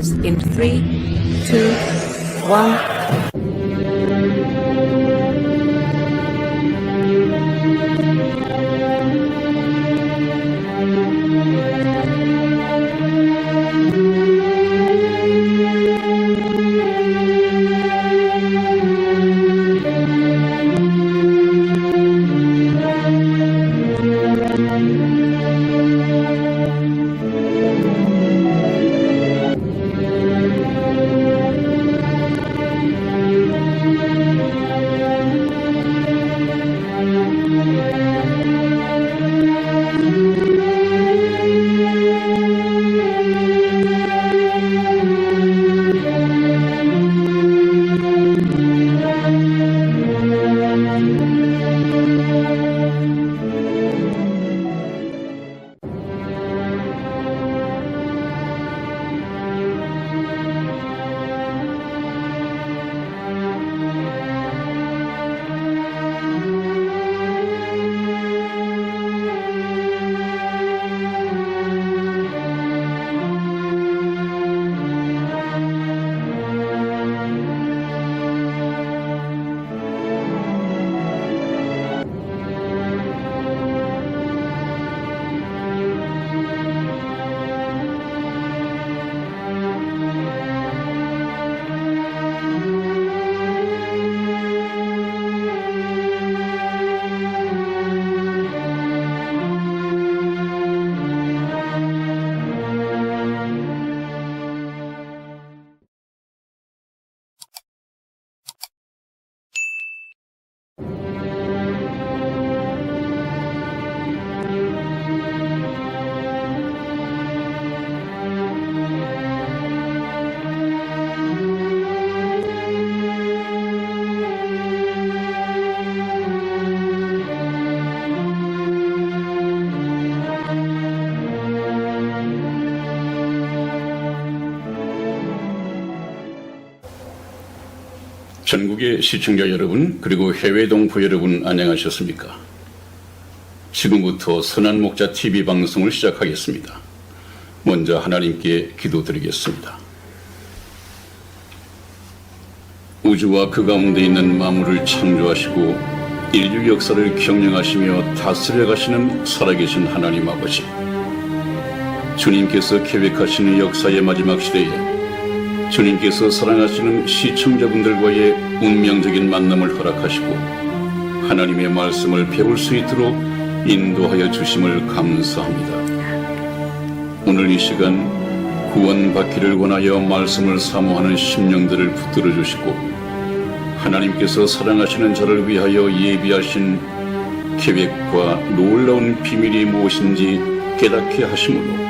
starts in 3, 2, 1. 전국의 시청자 여러분, 그리고 해외 동포 여러분 안녕하셨습니까? 지금부터 선한 목자 TV 방송을 시작하겠습니다. 먼저 하나님께 기도드리겠습니다. 우주와 그 가운데 있는 만물을 창조하시고 인류 역사를 경영하시며 다스려 가시는 살아계신 하나님 아버지, 주님께서 계획하시는 역사의 마지막 시대에 주님께서 사랑하시는 시청자분들과의 운명적인 만남을 허락하시고 하나님의 말씀을 배울 수 있도록 인도하여 주심을 감사합니다. 오늘 이 시간 구원받기를 원하여 말씀을 사모하는 심령들을 붙들어 주시고 하나님께서 사랑하시는 자를 위하여 예비하신 계획과 놀라운 비밀이 무엇인지 깨닫게 하심으로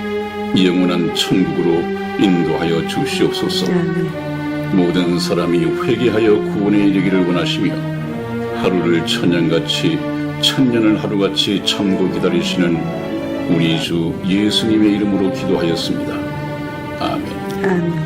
영원한 천국으로 인도하여 주시옵소서. 모든 사람이 회개하여 구원에 이르기를 원하시며 하루를 천년같이 천년을 하루같이 참고 기다리시는 우리 주 예수님의 이름으로 기도하였습니다. 아멘. 아멘.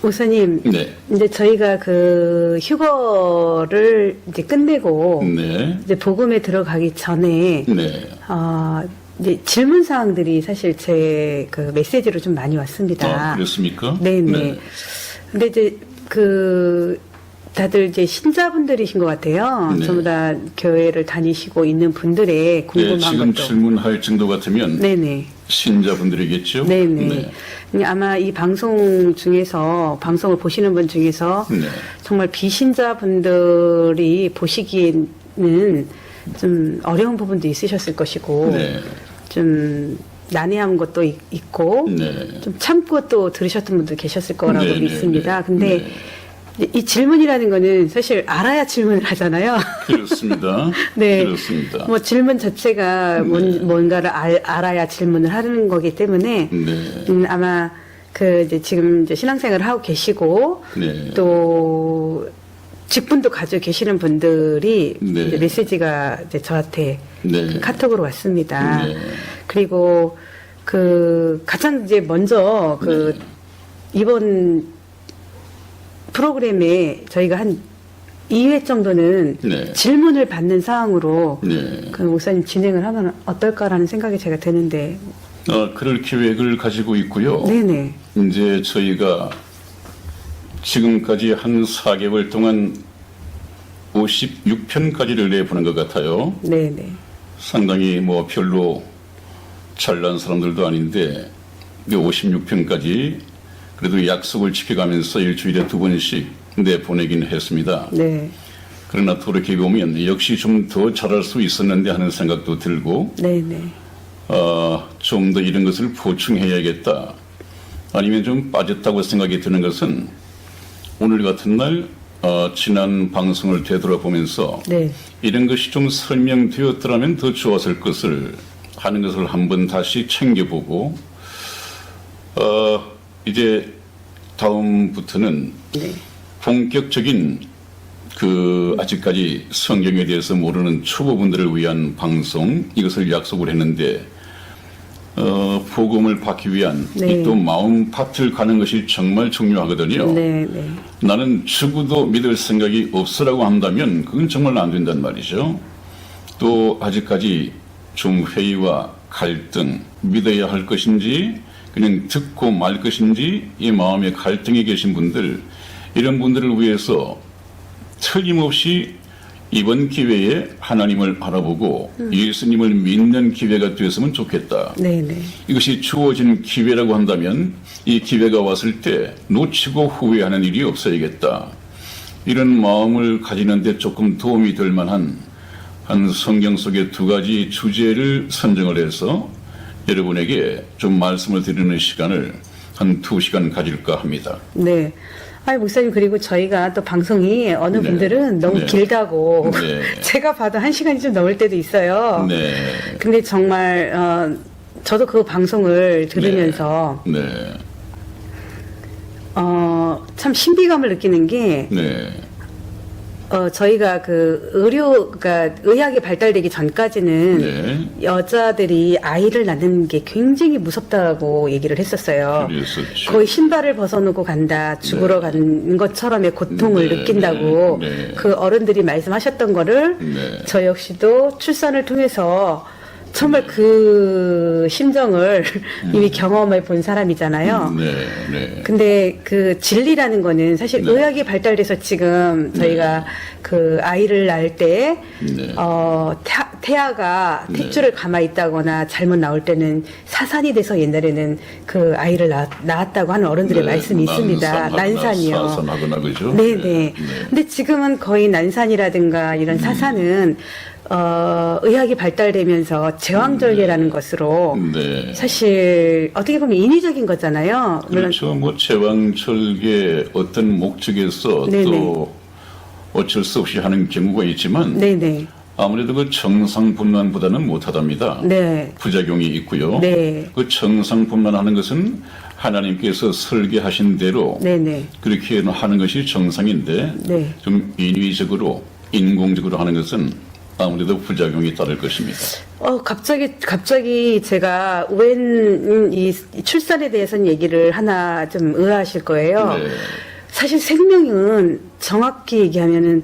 목사님, 네. 이제 저희가 그 휴거를 이제 끝내고 네. 이제 복음에 들어가기 전에 네. 이제 질문 사항들이 사실 제 그 메시지로 좀 많이 왔습니다. 그렇습니까? 네네. 네. 근데 이제 그 다들 이제 신자분들이신 것 같아요. 네. 전부 다 교회를 다니시고 있는 분들의 궁금한 네, 지금 것도. 질문할 정도 같으면 네네. 신자분들이겠죠? 네네. 네. 아마 이 방송 중에서, 방송을 보시는 분 중에서 네. 정말 비신자분들이 보시기에는 좀 어려운 부분도 있으셨을 것이고, 네. 좀 난해한 것도 있고 네. 좀 참고 또 들으셨던 분도 계셨을 거라고 네, 믿습니다. 네, 근데 이 질문이라는 거는 사실 알아야 질문을 하잖아요. 그렇습니다. 네. 그렇습니다. 뭐 질문 자체가 뭔가를 알아야 질문을 하는 거기 때문에 네. 아마 이제 지금 이제 신앙생활을 하고 계시고 네. 또 직분도 가지고 계시는 분들이 네. 이제 메시지가 이제 저한테 네. 카톡으로 왔습니다. 네. 그리고 가장 이제 먼저 이번 프로그램에 저희가 한 2회 정도는 네. 질문을 받는 사항으로 네. 목사님 진행을 하면 어떨까라는 생각이 제가 드는데. 그럴 계획을 가지고 있고요. 네네. 이제 저희가 지금까지 한 4개월 동안 56편까지를 내보낸 것 같아요. 네네. 상당히 뭐 별로 잘난 사람들도 아닌데 56편까지 그래도 약속을 지켜가면서 일주일에 2번씩 내보내긴 했습니다. 네. 그러나 돌이켜 보면 역시 좀 더 잘할 수 있었는데 하는 생각도 들고 네네. 좀 더 이런 것을 보충해야겠다. 아니면 좀 빠졌다고 생각이 드는 것은 오늘 같은 날 지난 방송을 되돌아보면서 네. 이런 것이 좀 설명되었더라면 더 좋았을 것을 하는 것을 한번 다시 챙겨보고 이제 다음부터는 네. 본격적인 아직까지 성경에 대해서 모르는 초보분들을 위한 방송 이것을 약속을 했는데 복음을 받기 위한 네. 이 또 마음 밭을 가는 것이 정말 중요하거든요. 네. 네. 나는 죽어도 믿을 생각이 없으라고 한다면 그건 정말 안 된단 말이죠. 또 아직까지 좀 회의와 갈등, 믿어야 할 것인지 그냥 듣고 말 것인지 이 마음에 갈등이 계신 분들, 이런 분들을 위해서 틀림없이 이번 기회에 하나님을 알아보고 예수님을 믿는 기회가 되었으면 좋겠다. 네네. 이것이 주어진 기회라고 한다면 이 기회가 왔을 때 놓치고 후회하는 일이 없어야겠다. 이런 마음을 가지는데 조금 도움이 될 만한 한 성경 속의 2가지 주제를 선정을 해서 여러분에게 좀 말씀을 드리는 시간을 한 2시간 가질까 합니다. 네. 목사님, 그리고 저희가 또 방송이 어느 네. 분들은 너무 네. 길다고 네. 제가 봐도 1시간이 좀 넘을 때도 있어요. 네. 근데 정말 저도 그 방송을 들으면서 네. 참 신비감을 느끼는 게 네. 저희가 그러니까 의학이 발달되기 전까지는 네. 여자들이 아이를 낳는 게 굉장히 무섭다고 얘기를 했었어요. 그랬었죠. 거의 신발을 벗어놓고 간다, 죽으러 가는 것처럼의 고통을 네, 느낀다고 네. 그 어른들이 말씀하셨던 거를 네. 저 역시도 출산을 통해서 정말 그 심정을 이미 경험해 본 사람이잖아요. 네. 네. 근데 그 진리라는 거는 사실 네. 의학이 발달돼서 지금 저희가 그 아이를 낳을 때 네. 태아가 네. 탯줄을 감아 있다거나 잘못 나올 때는 사산이 돼서 옛날에는 그 아이를 낳았다고 하는 어른들의 네. 말씀이 있습니다. 난산이요. 사산하거나 그죠? 네네. 네. 근데 지금은 거의 난산이라든가 이런 사산은 의학이 발달되면서 제왕절개라는 것으로 네. 사실 어떻게 보면 인위적인 거잖아요. 물론 그렇죠. 뭐 제왕절개 어떤 목적에서 네네. 또 어쩔 수 없이 하는 경우가 있지만 네네. 아무래도 그 정상분만보다는 못하답니다. 네. 부작용이 있고요. 네. 그 정상분만하는 것은 하나님께서 설계하신 대로 네네. 그렇게 하는 것이 정상인데 네. 좀 인위적으로 인공적으로 하는 것은 아무래도 부작용이 따를 것입니다. 갑자기 제가 웬 이 출산에 대해서는 얘기를 하나 좀 의아하실 거예요. 네. 사실 생명은 정확히 얘기하면은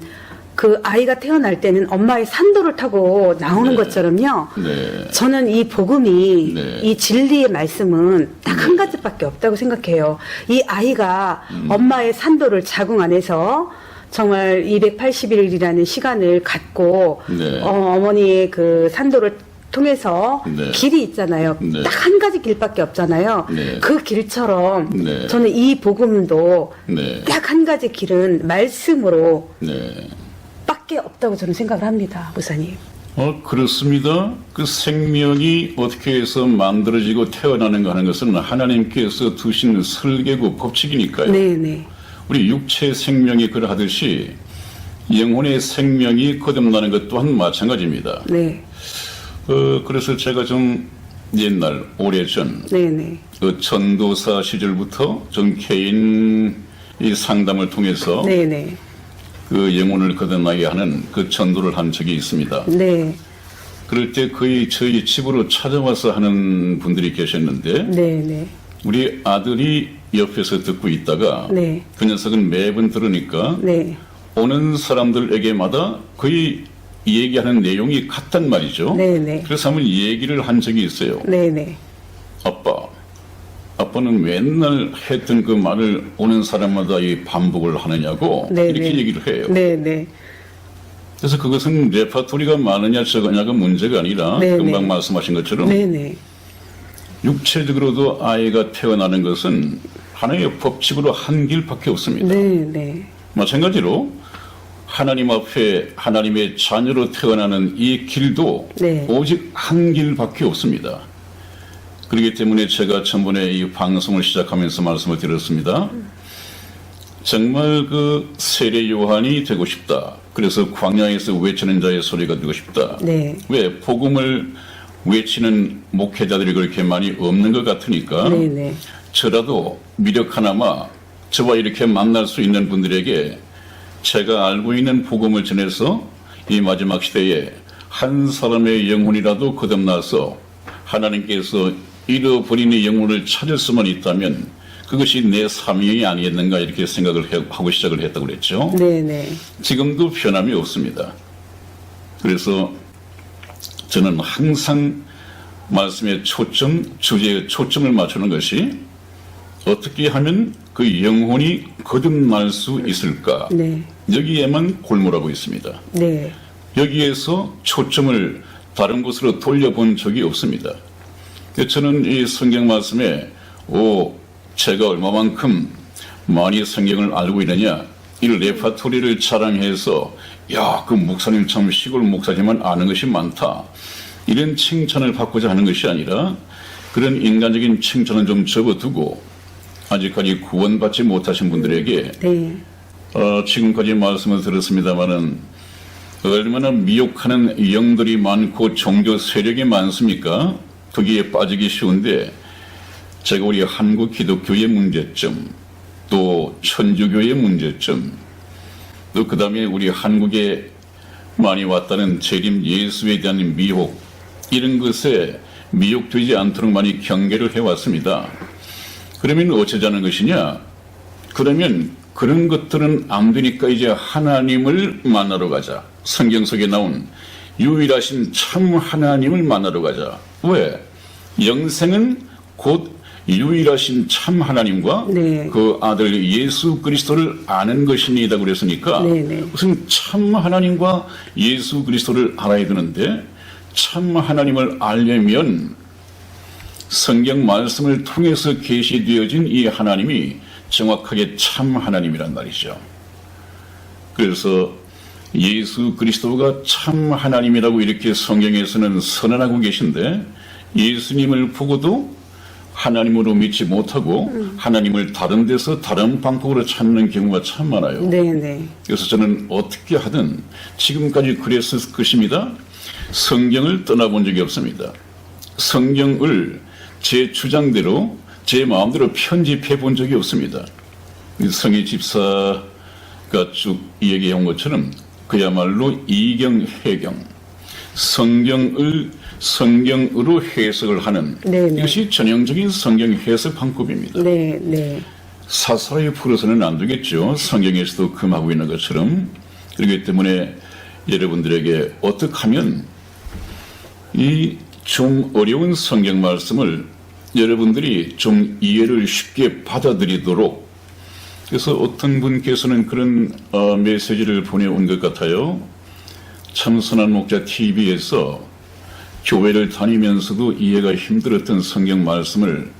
그 아이가 태어날 때는 엄마의 산도를 타고 나오는 네. 것처럼요. 네. 저는 이 복음이 네. 이 진리의 말씀은 딱 한 가지밖에 없다고 생각해요. 이 아이가 엄마의 산도를 자궁 안에서 정말 280일이라는 시간을 갖고 네. 어머니의 그 산도를 통해서 네. 길이 있잖아요. 네. 딱 한 가지 길밖에 없잖아요. 네. 그 길처럼 네. 저는 이 복음도 네. 딱 한 가지 길은 말씀으로 네. 밖에 없다고 저는 생각을 합니다, 목사님. 그렇습니다. 그 생명이 어떻게 해서 만들어지고 태어나는가 하는 것은 하나님께서 두신 설계고 법칙이니까요. 네네. 우리 육체 생명이 그러하듯이 영혼의 생명이 거듭나는 것 또한 마찬가지입니다. 네. 그래서 제가 좀 옛날 오래전 네네. 전도사 시절부터 좀 개인 이 상담을 통해서 네네. 그 영혼을 거듭나게 하는 그 전도를 한 적이 있습니다. 네. 그럴 때 거의 저희 집으로 찾아와서 하는 분들이 계셨는데 네네. 우리 아들이 옆에서 듣고 있다가 네. 그 녀석은 매번 들으니까 네. 오는 사람들에게마다 거의 얘기하는 내용이 같단 말이죠. 네네. 그래서 한번 얘기를 한 적이 있어요. 네네. 아빠는 맨날 했던 그 말을 오는 사람마다 이 반복을 하느냐고 네네. 이렇게 얘기를 해요. 네네. 그래서 그것은 레파토리가 많으냐 적으냐가 문제가 아니라 네네. 금방 말씀하신 것처럼 네네. 육체적으로도 아이가 태어나는 것은 하나의 법칙으로 한 길밖에 없습니다. 네네. 마찬가지로 하나님 앞에 하나님의 자녀로 태어나는 이 길도 네. 오직 한 길밖에 없습니다. 그렇기 때문에 제가 전번에 이 방송을 시작하면서 말씀을 드렸습니다. 정말 그 세례 요한이 되고 싶다. 그래서 광야에서 외치는 자의 소리가 되고 싶다. 네. 왜 복음을 외치는 목회자들이 그렇게 많이 없는 것 같으니까 네네. 저라도 미력 하나마 저와 이렇게 만날 수 있는 분들에게 제가 알고 있는 복음을 전해서 이 마지막 시대에 한 사람의 영혼이라도 거듭나서 하나님께서 잃어버린 영혼을 찾을 수만 있다면 그것이 내 사명이 아니었는가 이렇게 생각을 하고 시작을 했다고 그랬죠. 네네. 지금도 변함이 없습니다. 그래서 저는 항상 말씀의 초점, 주제에 초점을 맞추는 것이 어떻게 하면 그 영혼이 거듭날 수 있을까? 네. 여기에만 골몰하고 있습니다. 네. 여기에서 초점을 다른 곳으로 돌려본 적이 없습니다. 저는 이 성경 말씀에 제가 얼마만큼 많이 성경을 알고 있느냐 이 레파토리를 자랑해서 그 목사님 참 시골 목사지만 아는 것이 많다 이런 칭찬을 받고자 하는 것이 아니라 그런 인간적인 칭찬은 좀 접어두고 아직까지 구원받지 못하신 분들에게 네. 지금까지 말씀을 들었습니다마는 얼마나 미혹하는 영들이 많고 종교 세력이 많습니까? 거기에 빠지기 쉬운데 제가 우리 한국 기독교의 문제점 또 천주교의 문제점 또 그 다음에 우리 한국에 많이 왔다는 재림 예수에 대한 미혹 이런 것에 미혹되지 않도록 많이 경계를 해왔습니다. 그러면 어쩌자는 것이냐? 그러면 그런 것들은 안 되니까 이제 하나님을 만나러 가자. 성경 속에 나온 유일하신 참 하나님을 만나러 가자. 왜? 영생은 곧 유일하신 참 하나님과 네. 그 아들 예수 그리스도를 아는 것입니다. 그랬으니까 네네. 무슨 참 하나님과 예수 그리스도를 알아야 되는데 참 하나님을 알려면 성경 말씀을 통해서 계시되어진 이 하나님이 정확하게 참 하나님이란 말이죠. 그래서 예수 그리스도가 참 하나님이라고 이렇게 성경에서는 선언하고 계신데 예수님을 보고도 하나님으로 믿지 못하고 하나님을 다른 데서 다른 방법으로 찾는 경우가 참 많아요. 네네. 그래서 저는 어떻게 하든 지금까지 그랬을 것입니다. 성경을 떠나본 적이 없습니다. 성경을 제 주장대로 제 마음대로 편집해 본 적이 없습니다. 성희 집사가 쭉 얘기한 것처럼 그야말로 이경해경 성경으로 해석을 하는 네네. 이것이 전형적인 성경 해석 방법입니다. 네네. 사사히 풀어서는 안 되겠죠. 성경에서도 금하고 있는 것처럼. 그렇기 때문에 여러분들에게 어떻게 하면 이 좀 어려운 성경 말씀을 여러분들이 좀 이해를 쉽게 받아들이도록 그래서 어떤 분께서는 그런 메시지를 보내온 것 같아요. 참선한 목자 TV에서 교회를 다니면서도 이해가 힘들었던 성경 말씀을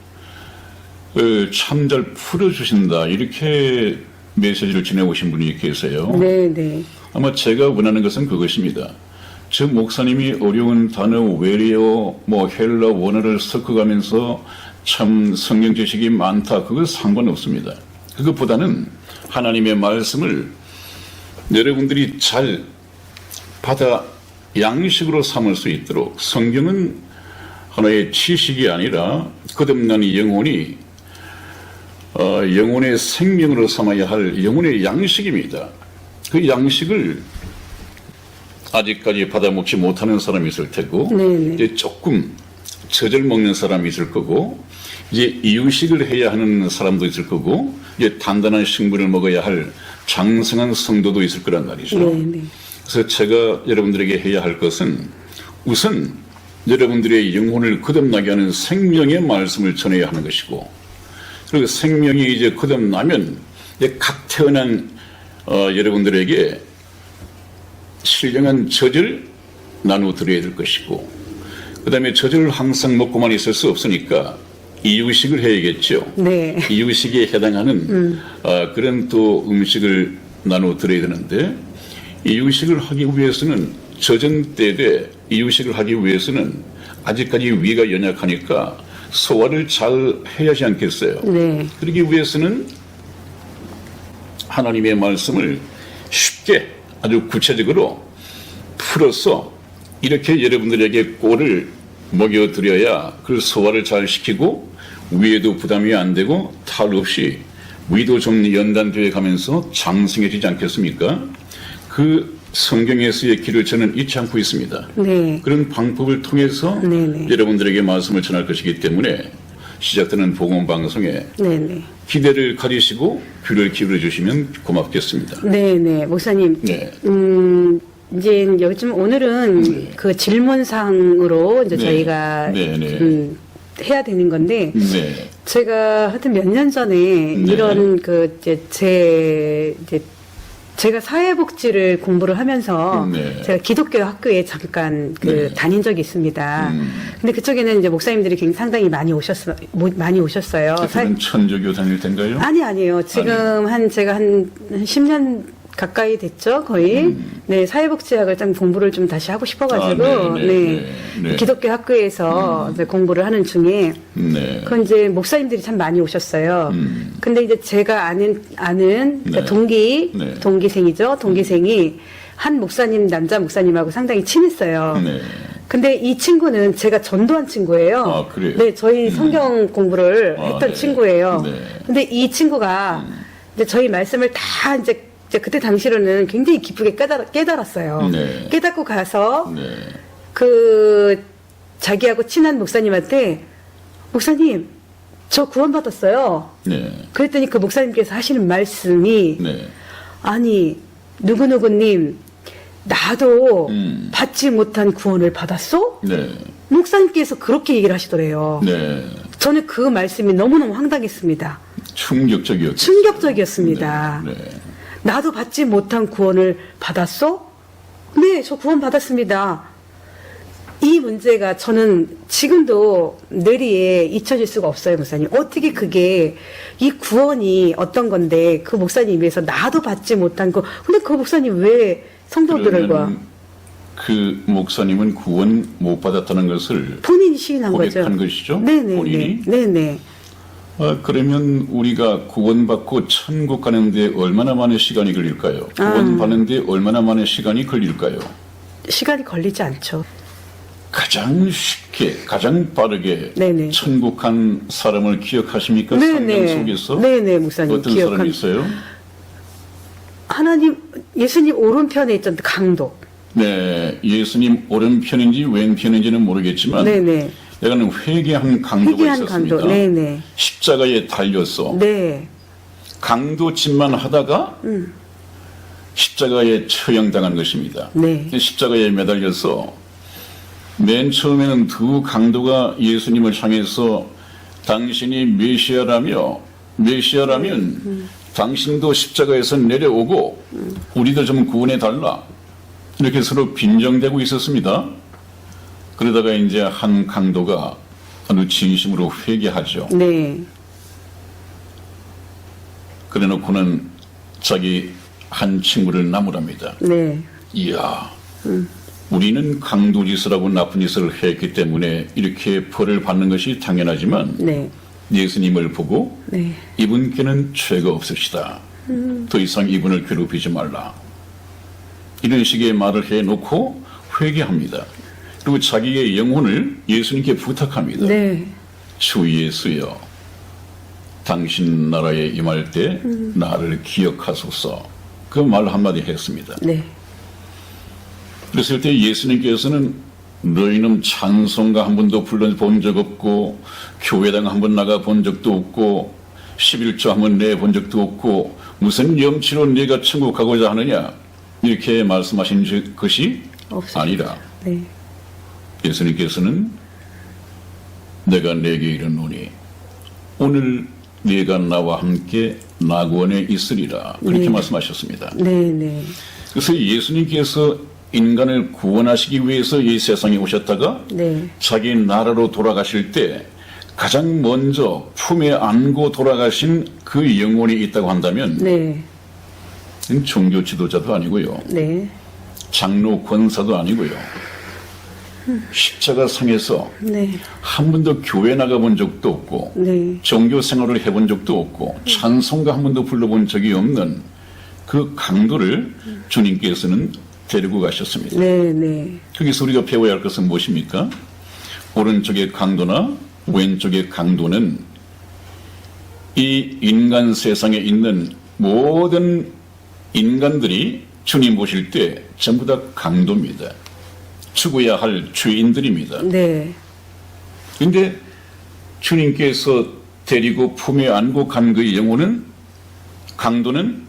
참 잘 풀어주신다 이렇게 메시지를 지내오신 분이 계세요. 네네. 아마 제가 원하는 것은 그것입니다. 저 목사님이 어려운 단어 외래어 뭐 헬라 원어를 섞어가면서 참 성경 지식이 많다. 그거 상관없습니다. 그것보다는 하나님의 말씀을 여러분들이 잘 받아 양식으로 삼을 수 있도록 성경은 하나의 지식이 아니라 거듭난 영혼이 영혼의 생명으로 삼아야 할 영혼의 양식입니다. 그 양식을 아직까지 받아먹지 못하는 사람이 있을 테고 이제 조금 젖을 먹는 사람이 있을 거고 이제 이유식을 해야 하는 사람도 있을 거고 이제 단단한 식물을 먹어야 할 장성한 성도도 있을 거란 말이죠. 그래서 제가 여러분들에게 해야 할 것은 우선 여러분들의 영혼을 거듭나게 하는 생명의 말씀을 전해야 하는 것이고 그리고 생명이 이제 거듭나면 이제 각 태어난 여러분들에게 신령한 젖을 나눠드려야 될 것이고 그 다음에 젖을 항상 먹고만 있을 수 없으니까 이유식을 해야겠죠. 이유식에 해당하는 그런 또 음식을 나눠드려야 되는데 이유식을 하기 위해서는 젖은 때에 이유식을 하기 위해서는 아직까지 위가 연약하니까 소화를 잘 해야 하지 않겠어요. 그러기 위해서는 하나님의 말씀을 쉽게 아주 구체적으로 풀어서 이렇게 여러분들에게 꼴을 먹여드려야 그 소화를 잘 시키고 위에도 부담이 안 되고 탈 없이 위도 좀 연단되어 가면서 장성해지지 않겠습니까? 그 성경에서의 길을 저는 잊지 않고 있습니다. 그런 방법을 통해서 여러분들에게 말씀을 전할 것이기 때문에 시작되는 복음 방송에 기대를 가지시고 귀를 기울여 주시면 고맙겠습니다. 목사님. 이제 요즘 오늘은 그 질문상으로 이제 저희가 해야 되는 건데 제가 하여튼 몇 년 전에 이런 그 제가 사회복지를 공부를 하면서 제가 기독교 학교에 잠깐 다닌 적이 있습니다. 근데 그쪽에는 이제 목사님들이 굉장히 상당히 많이 오셨어요. 그때는 천주교 다닐 텐가요? 아니에요. 지금 제가 한 10년 가까이 됐죠, 거의. 사회복지학을 좀 공부를 좀 다시 하고 싶어가지고, 기독교 학교에서 이제 공부를 하는 중에, 그 이제 목사님들이 참 많이 오셨어요. 근데 이제 제가 아는 그러니까 동기생이죠. 동기생이 한 목사님, 남자 목사님하고 상당히 친했어요. 근데 이 친구는 제가 전도한 친구예요. 그래요? 저희 성경 공부를 했던 친구예요. 근데 이 친구가 이제 저희 말씀을 다 이제 그때 당시로는 굉장히 기쁘게 깨달았어요. 깨닫고 가서 그 자기하고 친한 목사님한테 목사님 저 구원받았어요. 그랬더니 그 목사님께서 하시는 말씀이 아니 누구누구님 나도 받지 못한 구원을 받았소? 목사님께서 그렇게 얘기를 하시더래요. 저는 그 말씀이 너무너무 황당했습니다. 충격적이었습니다. 나도 받지 못한 구원을 받았어? 네, 저 구원 받았습니다. 이 문제가 저는 지금도 뇌리에 잊혀질 수가 없어요, 목사님. 어떻게 그게 이 구원이 어떤 건데 그 목사님에서 나도 받지 못한 거. 근데 그 목사님 왜 성도들과 그 목사님은 구원 못 받았다는 것을 본인이 시인한 거죠. 고백한 것이죠? 본인이? 그러면 우리가 구원받고 천국 가는데 얼마나 많은 시간이 걸릴까요? 구원받는데 얼마나 많은 시간이 걸릴까요? 시간이 걸리지 않죠. 가장 쉽게, 가장 빠르게 천국 간 사람을 기억하십니까? 성경 속에서? 목사님. 어떤 사람이 있어요? 예수님 오른편에 있던 강도. 예수님 오른편인지 왼편인지는 모르겠지만 내가는 회개한 강도가 있었습니다. 십자가에 달려서 강도짓만 하다가 십자가에 처형당한 것입니다. 십자가에 매달려서 맨 처음에는 두 강도가 예수님을 향해서 당신이 메시아라면 당신도 십자가에서 내려오고 우리도 좀 구원해달라 이렇게 서로 빈정대고 있었습니다. 그러다가 이제 한 강도가 어느 진심으로 회개하죠. 그래놓고는 자기 한 친구를 나무랍니다. 이야, 우리는 강도짓을 하고 나쁜 짓을 했기 때문에 이렇게 벌을 받는 것이 당연하지만 네. 예수님을 보고 네. 이분께는 죄가 없으시다. 더 이상 이분을 괴롭히지 말라. 이런 식의 말을 해놓고 회개합니다. 그리고 자기의 영혼을 예수님께 부탁합니다. 네. 주 예수여, 당신 나라에 임할 때 나를 기억하소서. 그 말 한마디 했습니다. 네. 그랬을 때 예수님께서는 너희는 찬송가 한 번도 불러본 적 없고 교회당 한 번 나가 본 적도 없고 11조 한 번 내본 적도 없고 무슨 염치로 네가 천국 가고자 하느냐, 이렇게 말씀하신 것이 없습니다. 아니라 네. 예수님께서는 내가 네게 이르노니 오늘 네가 나와 함께 낙원에 있으리라, 그렇게 네. 말씀하셨습니다. 네. 네. 그래서 예수님께서 인간을 구원하시기 위해서 이 세상에 오셨다가 네. 자기 나라로 돌아가실 때 가장 먼저 품에 안고 돌아가신 그 영혼이 있다고 한다면 네. 종교 지도자도 아니고요, 네. 장로 권사도 아니고요, 십자가 상에서 네. 한 번도 교회 나가본 적도 없고 네. 종교 생활을 해본 적도 없고 찬송가 한 번도 불러본 적이 없는 그 강도를 주님께서는 데리고 가셨습니다. 네. 네. 거기서 우리가 배워야 할 것은 무엇입니까? 오른쪽의 강도나 왼쪽의 강도는 이 인간 세상에 있는 모든 인간들이 주님 보실 때 전부 다 강도입니다. 죽어야 할 죄인들입니다. 네. 근데 주님께서 데리고 품에 안고 간 그 영혼은, 강도는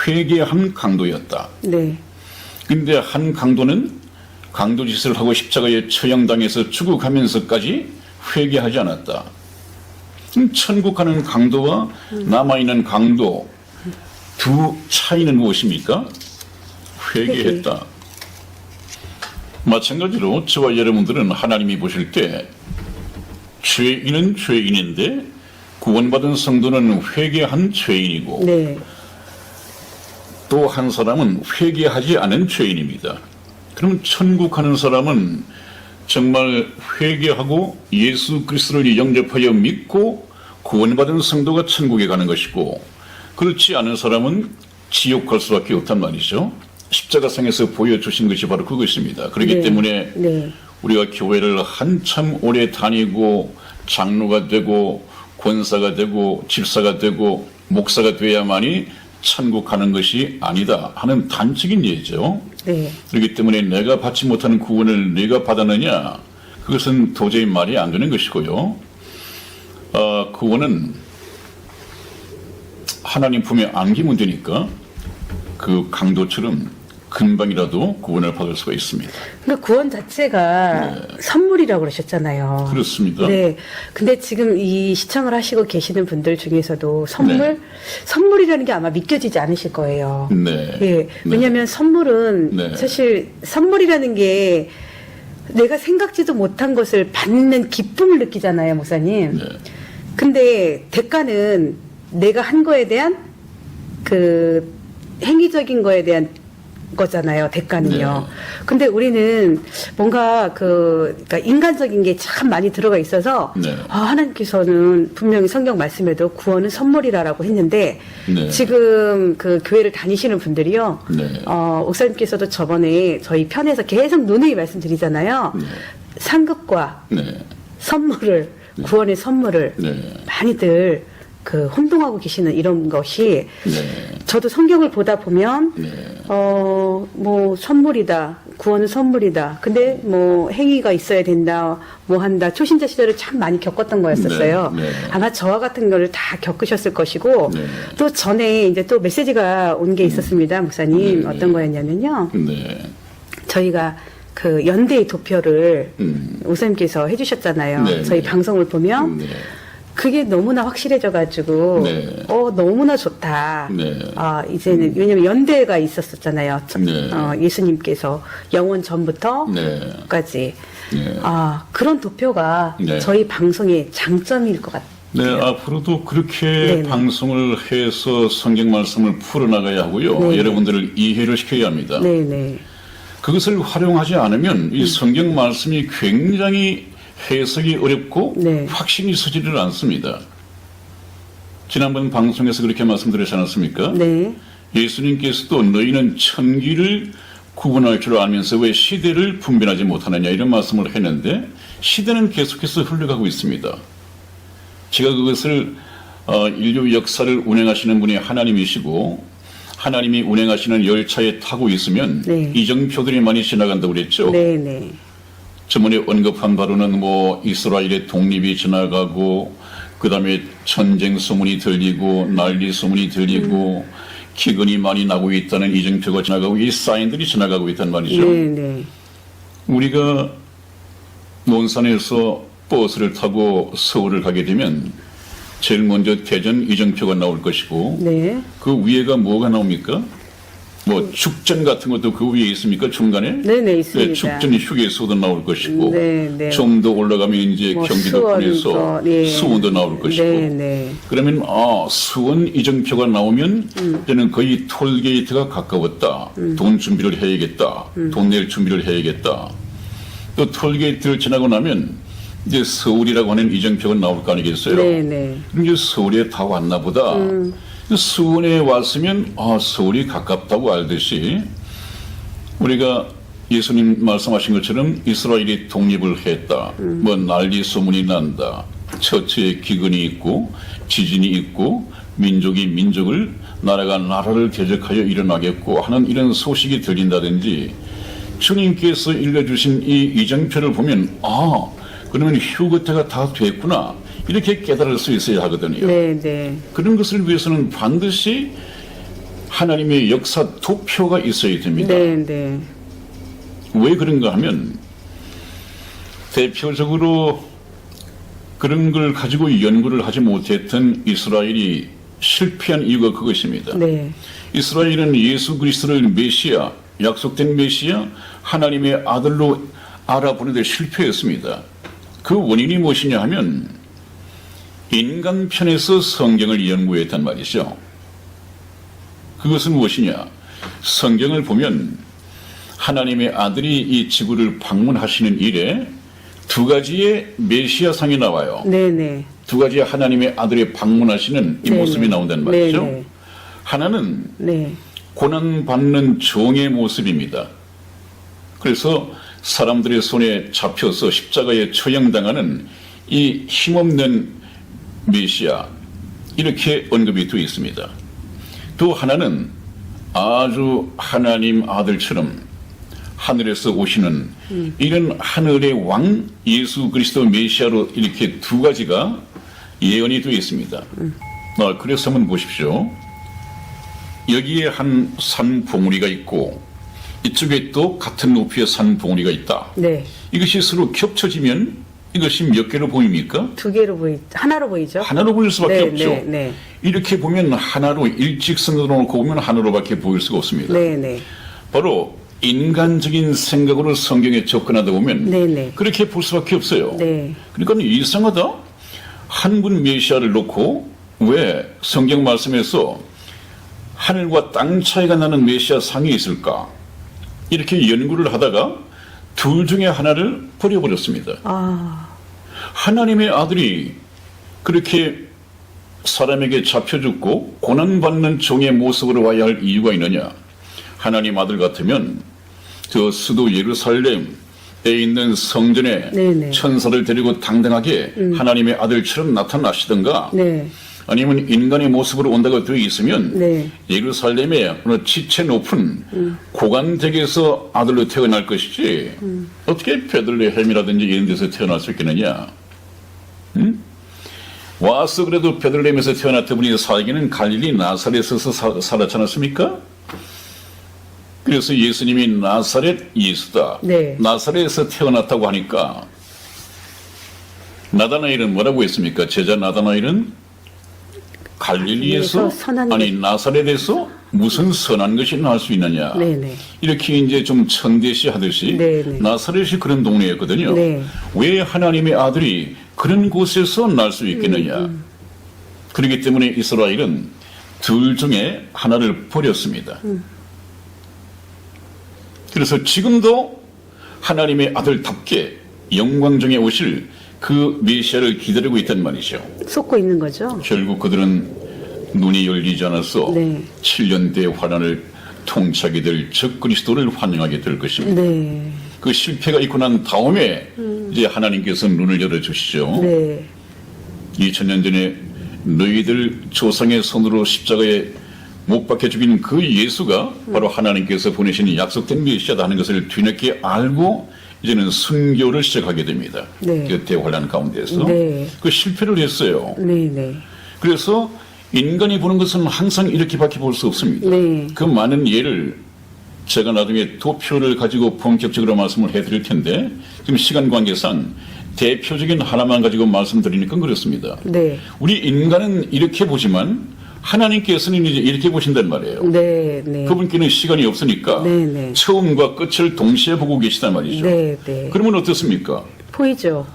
회개한 강도였다. 네. 근데 한 강도는 강도짓을 하고 십자가에 처형당해서 죽어가면서까지 회개하지 않았다. 천국 가는 강도와 남아있는 강도 두 차이는 무엇입니까? 회개했다. 마찬가지로 저와 여러분들은 하나님이 보실 때 죄인은 죄인인데 구원받은 성도는 회개한 죄인이고 네. 또 한 사람은 회개하지 않은 죄인입니다. 그러면 천국 가는 사람은 정말 회개하고 예수 그리스도를 영접하여 믿고 구원받은 성도가 천국에 가는 것이고, 그렇지 않은 사람은 지옥 갈 수밖에 없단 말이죠. 십자가상에서 보여주신 것이 바로 그것입니다. 그렇기 네. 때문에 네. 우리가 교회를 한참 오래 다니고 장로가 되고 권사가 되고 집사가 되고 목사가 돼야만이 천국 가는 것이 아니다 하는 단적인 예죠. 네. 그렇기 때문에 내가 받지 못하는 구원을 네가 받았느냐, 그것은 도저히 말이 안 되는 것이고요. 구원은 하나님 품에 안기면 되니까 그 강도처럼 금방이라도 구원을 받을 수가 있습니다. 그러니까 구원 자체가 선물이라고 그러셨잖아요. 그렇습니다. 네. 근데 지금 이 시청을 하시고 계시는 분들 중에서도 네. 선물이라는 게 아마 믿겨지지 않으실 거예요. 네. 예. 왜냐하면 선물은 네. 사실 선물이라는 게 내가 생각지도 못한 것을 받는 기쁨을 느끼잖아요, 목사님. 네. 근데 대가는 내가 한 거에 대한 그 행위적인 거에 대한 거잖아요, 대가는요. 네. 근데 우리는 뭔가 그러니까 인간적인 게 참 많이 들어가 있어서 네. 하나님께서는 분명히 성경 말씀에도 구원은 선물이라고 했는데 네. 지금 그 교회를 다니시는 분들이요. 네. 목사님께서도 저번에 저희 편에서 계속 누누이 말씀드리잖아요. 네. 상급과 네. 선물을 구원의 선물을 네. 많이들 그 혼동하고 계시는 이런 것이 네. 저도 성경을 보다 보면 네. 뭐 선물이다, 구원은 선물이다. 근데 뭐 행위가 있어야 된다, 뭐 한다. 초신자 시절을 참 많이 겪었던 거였었어요. 네. 네. 아마 저와 같은 거를 다 겪으셨을 것이고 네. 또 전에 이제 또 메시지가 온 게 있었습니다, 목사님. 네. 어떤 거였냐면요. 네. 저희가 그 연대의 도표를 음. 목사님께서 해주셨잖아요. 네. 저희 네. 방송을 보면. 네. 그게 너무나 확실해져가지고, 네. 너무나 좋다. 네. 이제는, 왜냐면 연대가 있었었잖아요. 네. 예수님께서 영원 전부터까지. 네. 그런 도표가 네. 저희 방송의 장점일 것 같아요. 네, 앞으로도 그렇게 네네. 방송을 해서 성경 말씀을 풀어나가야 하고요. 네네. 여러분들을 이해를 시켜야 합니다. 네네. 그것을 활용하지 않으면 이 성경 말씀이 굉장히 해석이 어렵고 네. 확신이 서지를 않습니다. 지난번 방송에서 그렇게 말씀드렸지 않았습니까? 네. 예수님께서도 너희는 천기를 구분할 줄 알면서 왜 시대를 분별하지 못하느냐 이런 말씀을 했는데 시대는 계속해서 흘러가고 있습니다. 제가 그것을 인류 역사를 운행하시는 분이 하나님이시고 하나님이 운행하시는 열차에 타고 있으면 네. 이정표들이 많이 지나간다고 그랬죠. 네, 네. 저번에 언급한 바로는 뭐 이스라엘의 독립이 지나가고 그다음에 전쟁 소문이 들리고 난리 소문이 들리고 기근이 많이 나고 있다는 이정표가 지나가고 이 사인들이 지나가고 있단 말이죠. 네, 네. 우리가 논산에서 버스를 타고 서울을 가게 되면 제일 먼저 대전 이정표가 나올 것이고 네. 그 위에가 뭐가 나옵니까? 뭐 축전 같은 것도 그 위에 있습니까? 중간에? 네, 네, 있습니다. 네, 축전 휴게소도 나올 것이고 네, 네. 좀 더 올라가면 이제 뭐 경기도권에서 수원도, 네. 수원도 나올 것이고 네, 네. 그러면 수원 이정표가 나오면 저는 거의 톨게이트가 가까웠다. 돈 준비를 해야겠다. 돈 낼 준비를 해야겠다. 또 톨게이트를 지나고 나면 이제 서울이라고 하는 이정표가 나올 거 아니겠어요? 네, 네. 그럼 이제 서울에 다 왔나 보다. 수원에 왔으면 서울이 가깝다고 알듯이 우리가 예수님 말씀하신 것처럼 이스라엘이 독립을 했다. 뭐 난리 소문이 난다. 처처에 기근이 있고 지진이 있고 민족이 민족을 나라가 나라를 대적하여 일어나겠고 하는 이런 소식이 들린다든지 주님께서 읽어주신 이 이정표를 보면 그러면 휴거태가 다 됐구나 이렇게 깨달을 수 있어야 하거든요. 네, 네. 그런 것을 위해서는 반드시 하나님의 역사 도표가 있어야 됩니다. 네, 네. 왜 그런가 하면 대표적으로 그런 걸 가지고 연구를 하지 못했던 이스라엘이 실패한 이유가 그것입니다. 네. 이스라엘은 예수 그리스도를 메시아, 약속된 메시아, 하나님의 아들로 알아보는 데 실패했습니다. 그 원인이 무엇이냐 하면 인간 편에서 성경을 연구했단 말이죠. 그것은 무엇이냐? 성경을 보면 하나님의 아들이 이 지구를 방문하시는 일에 두 가지의 메시아상이 나와요. 네네. 두 가지의 하나님의 아들이 방문하시는 이 네네. 모습이 나온다는 말이죠. 네네. 하나는 네. 고난받는 종의 모습입니다. 그래서 사람들의 손에 잡혀서 십자가에 처형당하는 이 힘없는 메시아 이렇게 언급이 되어 있습니다. 또 하나는 아주 하나님 아들처럼 하늘에서 오시는 이런 하늘의 왕 예수 그리스도 메시아로 이렇게 두 가지가 예언이 되어 있습니다. 그래서 한번 보십시오. 여기에 한 산 봉우리가 있고 이쪽에 또 같은 높이의 산 봉우리가 있다. 네. 이것이 서로 겹쳐지면 이것이 몇 개로 보입니까? 두 개로 하나로 보이죠? 하나로 보일 수밖에 네, 없죠. 네, 네. 이렇게 보면 하나로 일직선으로 놓고 보면 하나로밖에 보일 수가 없습니다. 네, 네. 바로 인간적인 생각으로 성경에 접근하다 보면 네, 네. 그렇게 볼 수밖에 없어요. 네. 그러니까 이상하다. 한 분 메시아를 놓고 왜 성경 말씀에서 하늘과 땅 차이가 나는 메시아 상이 있을까? 이렇게 연구를 하다가 둘 중에 하나를 버려버렸습니다. 하나님의 아들이 그렇게 사람에게 잡혀 죽고 고난받는 종의 모습으로 와야 할 이유가 있느냐? 하나님 아들 같으면 저 수도 예루살렘에 있는 성전에 네네. 천사를 데리고 당당하게 하나님의 아들처럼 나타나시던가 네. 아니면 인간의 모습으로 온다고 되어 있으면 네. 예루살렘의 어느 지체 높은 고관댁에서 아들로 태어날 것이지 어떻게 베들레헴이라든지 이런 데서 태어날 수 있겠느냐. 와서 그래도 베들레헴에서 태어났던 분이 살기는 갈릴리 나사렛에서 살았지 않았습니까? 그래서 예수님이 나사렛 예수다. 네. 나사렛에서 태어났다고 하니까 나다나엘은 뭐라고 했습니까? 제자 나다나엘은 갈릴리에서 아니 나사렛에서 무슨 선한 것이 나올 수 있느냐. 네네. 이렇게 이제 좀 천대시 하듯이 네네. 나사렛이 그런 동네였거든요. 네. 왜 하나님의 아들이 그런 곳에서 날 수 있겠느냐. 그렇기 때문에 이스라엘은 둘 중에 하나를 버렸습니다. 그래서 지금도 하나님의 아들답게 영광중에 오실 그 메시아를 기다리고 있단 말이죠. 쏟고 있는 거죠. 결국 그들은 눈이 열리지 않아서 네. 7년대 환란을 통치하게 될 적그리스도를 환영하게 될 것입니다. 네. 그 실패가 있고 난 다음에 이제 하나님께서 눈을 열어주시죠. 네. 2000년 전에 너희들 조상의 손으로 십자가에 못 박혀 죽인 그 예수가 바로 하나님께서 보내신 약속된 메시아다 하는 것을 뒤늦게 알고 이제는 순교를 시작하게 됩니다. 네. 그 대환란 가운데서 네. 그 실패를 했어요. 네. 네. 그래서 인간이 보는 것은 항상 이렇게밖에 볼 수 없습니다. 네. 그 많은 예를 제가 나중에 도표를 가지고 본격적으로 말씀을 해드릴 텐데 지금 시간 관계상 대표적인 하나만 가지고 말씀드리니까 그렇습니다. 네. 우리 인간은 이렇게 보지만 하나님께서는 이제 이렇게 보신단 말이에요. 네. 네. 그분께는 시간이 없으니까 네, 네. 처음과 끝을 동시에 보고 계시단 말이죠. 네. 네. 그러면 어떻습니까? 보이죠.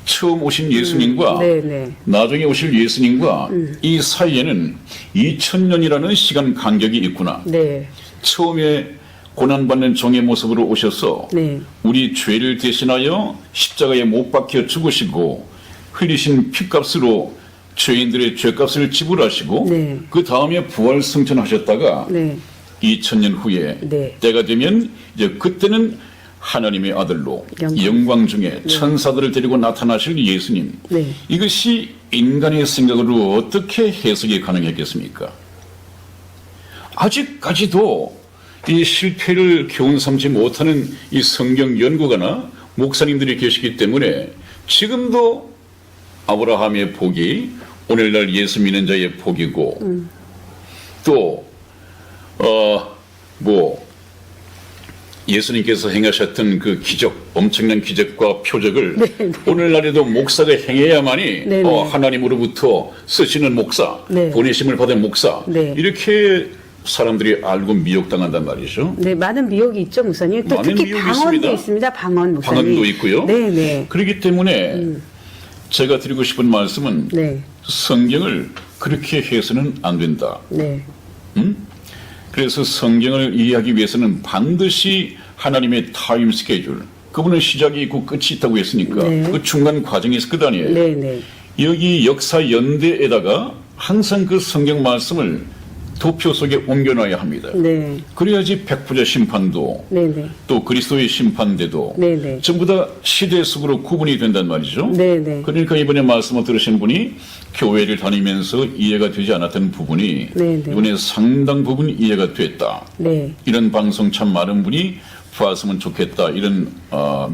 처음 오신 예수님과 네. 네. 나중에 오실 예수님과 이 사이에는 2000년이라는 시간 간격이 있구나. 네. 처음에 고난받는 종의 모습으로 오셔서 네. 우리 죄를 대신하여 십자가에 못 박혀 죽으시고 흘리신 피값으로 죄인들의 죄값을 지불하시고 네. 그 다음에 부활 승천하셨다가 네. 2000년 후에 네. 때가 되면 이제 그때는 하나님의 아들로 영광 중에 천사들을 데리고 나타나실 예수님. 네. 이것이 인간의 생각으로 어떻게 해석이 가능했겠습니까? 아직까지도 이 실패를 교훈 삼지 못하는 이 성경 연구가나 목사님들이 계시기 때문에 지금도 아브라함의 복이 오늘날 예수 믿는 자의 복이고 또 예수님께서 행하셨던 그 기적, 엄청난 기적과 표적을 오늘날에도 목사가 행해야만이 하나님으로부터 쓰시는 목사, 보내심을 받은 목사 이렇게 사람들이 알고 미혹당한단 말이죠. 네, 많은 미혹이 있죠, 목사님. 또 많은 특히 미혹이 방언도 있습니다. 방언, 목사님. 방언도 있고요. 네, 네. 그렇기 때문에 제가 드리고 싶은 말씀은 네. 성경을 그렇게 해서는 안 된다. 네. 그래서 성경을 이해하기 위해서는 반드시 하나님의 타임 스케줄, 그분은 시작이 있고 끝이 있다고 했으니까 네. 그 중간 과정이 있을 것 아니에요. 네, 네. 여기 역사 연대에다가 항상 그 성경 말씀을 도표 속에 옮겨놔야 합니다. 네. 그래야지 백부자 심판도 네, 네. 또 그리스도의 심판대도 네, 네. 전부 다 시대 속으로 구분이 된단 말이죠. 네, 네. 그러니까 이번에 말씀을 들으신 분이 교회를 다니면서 이해가 되지 않았던 부분이 네, 네. 이번에 상당 부분 이해가 됐다. 네. 이런 방송 참 많은 분이 봤으면 좋겠다. 이런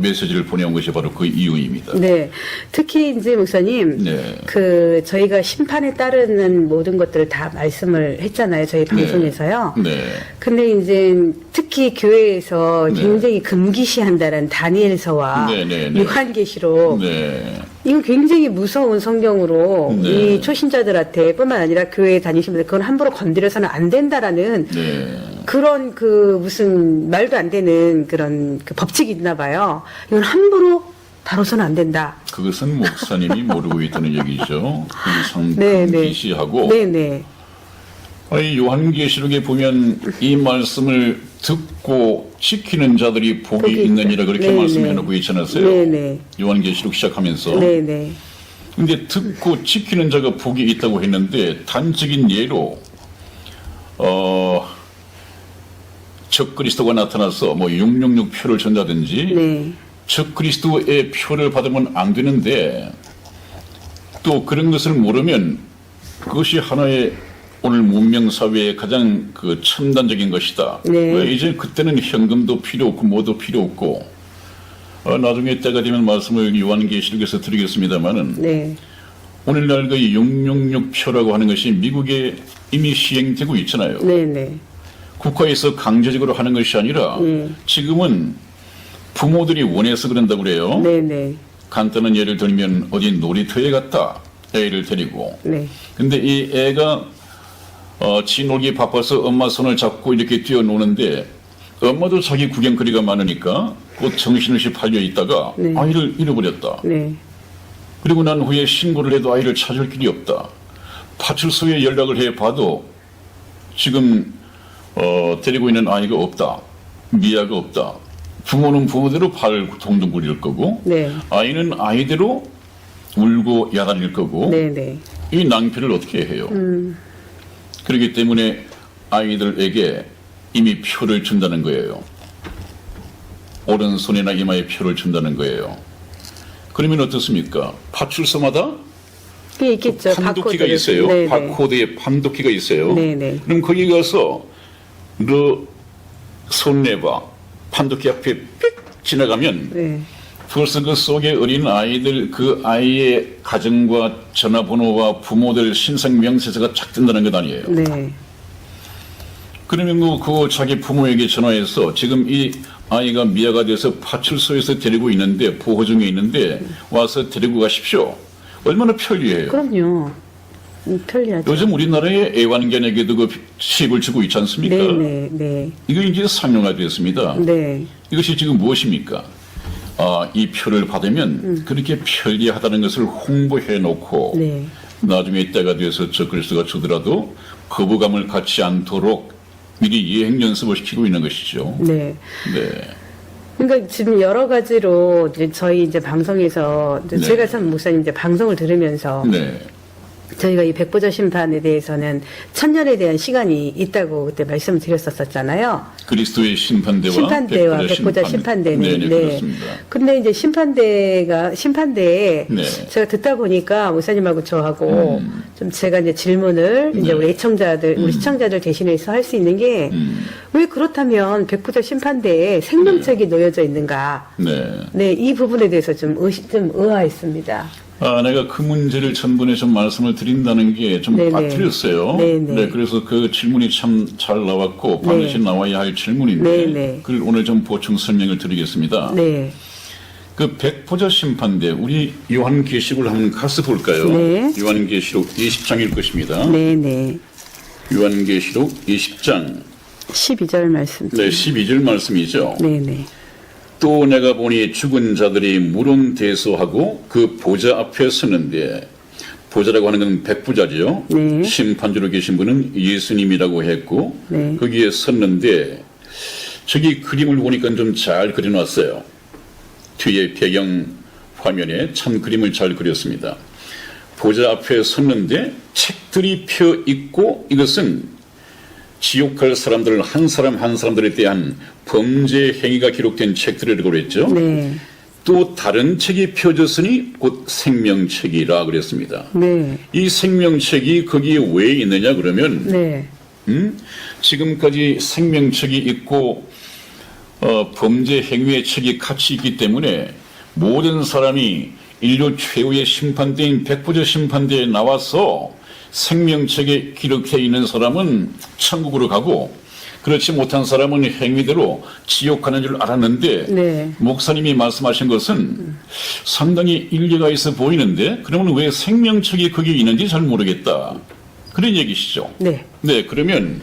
메시지를 보내온 것이 바로 그 이유입니다. 네. 특히 이제 목사님, 네. 그 저희가 심판에 따르는 모든 것들을 다 말씀을 했잖아요. 저희 방송에서요. 네. 근데 이제 특히 교회에서 네. 굉장히 금기시한다는 다니엘서와 네, 네, 네. 요한계시록 네. 이건 굉장히 무서운 성경으로 네. 이 초신자들한테 뿐만 아니라 교회에 다니시는 분들 그건 함부로 건드려서는 안 된다라는 네. 그런 그 무슨 말도 안 되는 그런 그 법칙이 있나 봐요. 이건 함부로 다뤄서는 안 된다. 그것은 목사님이 모르고 있다는 얘기죠. 항상 네, 네. 계시하고 네네. 요한계시록에 보면 이 말씀을 듣고 지키는 자들이 복이 있느니라 그렇게 네네. 말씀해놓고 있지 않았어요? 네네. 요한계시록 시작하면서. 네네. 근데 듣고 지키는 자가 복이 있다고 했는데 단적인 예로 적그리스도가 나타나서 뭐 666 표를 준다든지 네. 적그리스도의 표를 받으면 안 되는데 또 그런 것을 모르면 그것이 하나의 오늘 문명 사회의 가장 그 첨단적인 것이다. 네. 왜 이제 그때는 현금도 필요 없고 뭐도 필요 없고 나중에 때가 되면 말씀을 요한계시록에서 드리겠습니다만은 네. 오늘날 그 666 표라고 하는 것이 미국에 이미 시행되고 있잖아요. 네네. 국가에서 강제적으로 하는 것이 아니라 지금은 부모들이 원해서 그런다고 그래요. 네네. 간단한 예를 들면 어디 놀이터에 갔다 애를 데리고 네. 근데 이 애가 지 놀기 바빠서 엄마 손을 잡고 이렇게 뛰어노는데 엄마도 자기 구경거리가 많으니까 곧 정신없이 팔려 있다가 네. 아이를 잃어버렸다. 네. 그리고 난 후에 신고를 해도 아이를 찾을 길이 없다. 파출소에 연락을 해봐도 지금 데리고 있는 아이가 없다. 미아가 없다. 부모는 부모대로 발 동동 굴릴 거고 네. 아이는 아이대로 울고 야단일 거고 네네. 이 낭패를 어떻게 해요? 그렇기 때문에 아이들에게 이미 표를 준다는 거예요. 오른손이나 이마에 표를 준다는 거예요. 그러면 어떻습니까? 파출소마다 그게 있겠죠. 판독기가 바코드를. 있어요. 네네. 바코드에 판독기가 있어요. 네네. 그럼 거기 가서 너 손 내봐. 판독기 앞에 삑 지나가면 네. 벌써 그 속에 어린 아이들 그 아이의 가정과 전화번호와 부모들 신상 명세서가 착 뜬다는 것 아니에요. 네. 그러면 그 자기 부모에게 전화해서 지금 이 아이가 미아가 돼서 파출소에서 데리고 있는데 보호 중에 있는데 와서 데리고 가십시오. 얼마나 편리해요. 그럼요. 편리하죠. 요즘 우리나라에 애완견에게도 그 칩을 주고 있지 않습니까? 네네. 네. 이거 이제 상용화되었습니다. 네. 이것이 지금 무엇입니까? 이 표를 받으면 그렇게 편리하다는 것을 홍보해 놓고 네. 나중에 때가 돼서 적글수가 주더라도 거부감을 갖지 않도록 미리 예행 연습을 시키고 있는 것이죠. 네. 네. 그러니까 지금 여러 가지로 이제 저희 이제 방송에서 이제 네. 제가 참 목사님 이제 방송을 들으면서 네. 저희가 이 백보자 심판에 대해서는 천년에 대한 시간이 있다고 그때 말씀을 드렸었잖아요. 그리스도의 심판대와 심판대와 백보자 심판대는. 네, 그렇습니다. 근데 이제 심판대에 네. 제가 듣다 보니까 목사님하고 저하고 좀 제가 이제 질문을 이제 네. 우리 애청자들, 우리 시청자들 대신해서 할 수 있는 게 왜 그렇다면 백보자 심판대에 생명책이 놓여져 있는가? 네. 네, 이 부분에 대해서 좀 의아했습니다. 내가 그 문제를 전번에 좀 말씀을 드린다는 게 좀 네네. 빠뜨렸어요. 네네. 네, 그래서 그 질문이 참 잘 나왔고 반드시 네. 나와야 할 질문인데 네네. 그걸 오늘 좀 보충 설명을 드리겠습니다. 네. 그 백보자 심판대 우리 요한계시록을 한번 가서 볼까요? 네. 요한계시록 20장일 것입니다. 네네. 요한계시록 20장 12절 말씀. 네, 12절 말씀이죠. 네네. 또 내가 보니 죽은 자들이 물론대소하고 그 보좌 앞에 서는데 보좌라고 하는 건 백부자지요. 네. 심판주로 계신 분은 예수님이라고 했고 네. 거기에 섰는데 저기 그림을 보니까 좀 잘 그려놨어요. 뒤에 배경 화면에 참 그림을 잘 그렸습니다. 보좌 앞에 섰는데 책들이 펴 있고 이것은 지옥할 사람들 한 사람 한 사람들에 대한 범죄 행위가 기록된 책들이라고 그랬죠. 네. 또 다른 책이 펴졌으니 곧 생명책이라 그랬습니다. 네. 이 생명책이 거기에 왜 있느냐 그러면 네. 지금까지 생명책이 있고 범죄 행위의 책이 같이 있기 때문에 모든 사람이 인류 최후의 심판대인 백보자 심판대에 나와서 생명책에 기록해 있는 사람은 천국으로 가고 그렇지 못한 사람은 행위대로 지옥 가는 줄 알았는데 네. 목사님이 말씀하신 것은 상당히 일리가 있어 보이는데 그러면 왜 생명책이 거기에 있는지 잘 모르겠다. 그런 얘기시죠. 네. 네, 그러면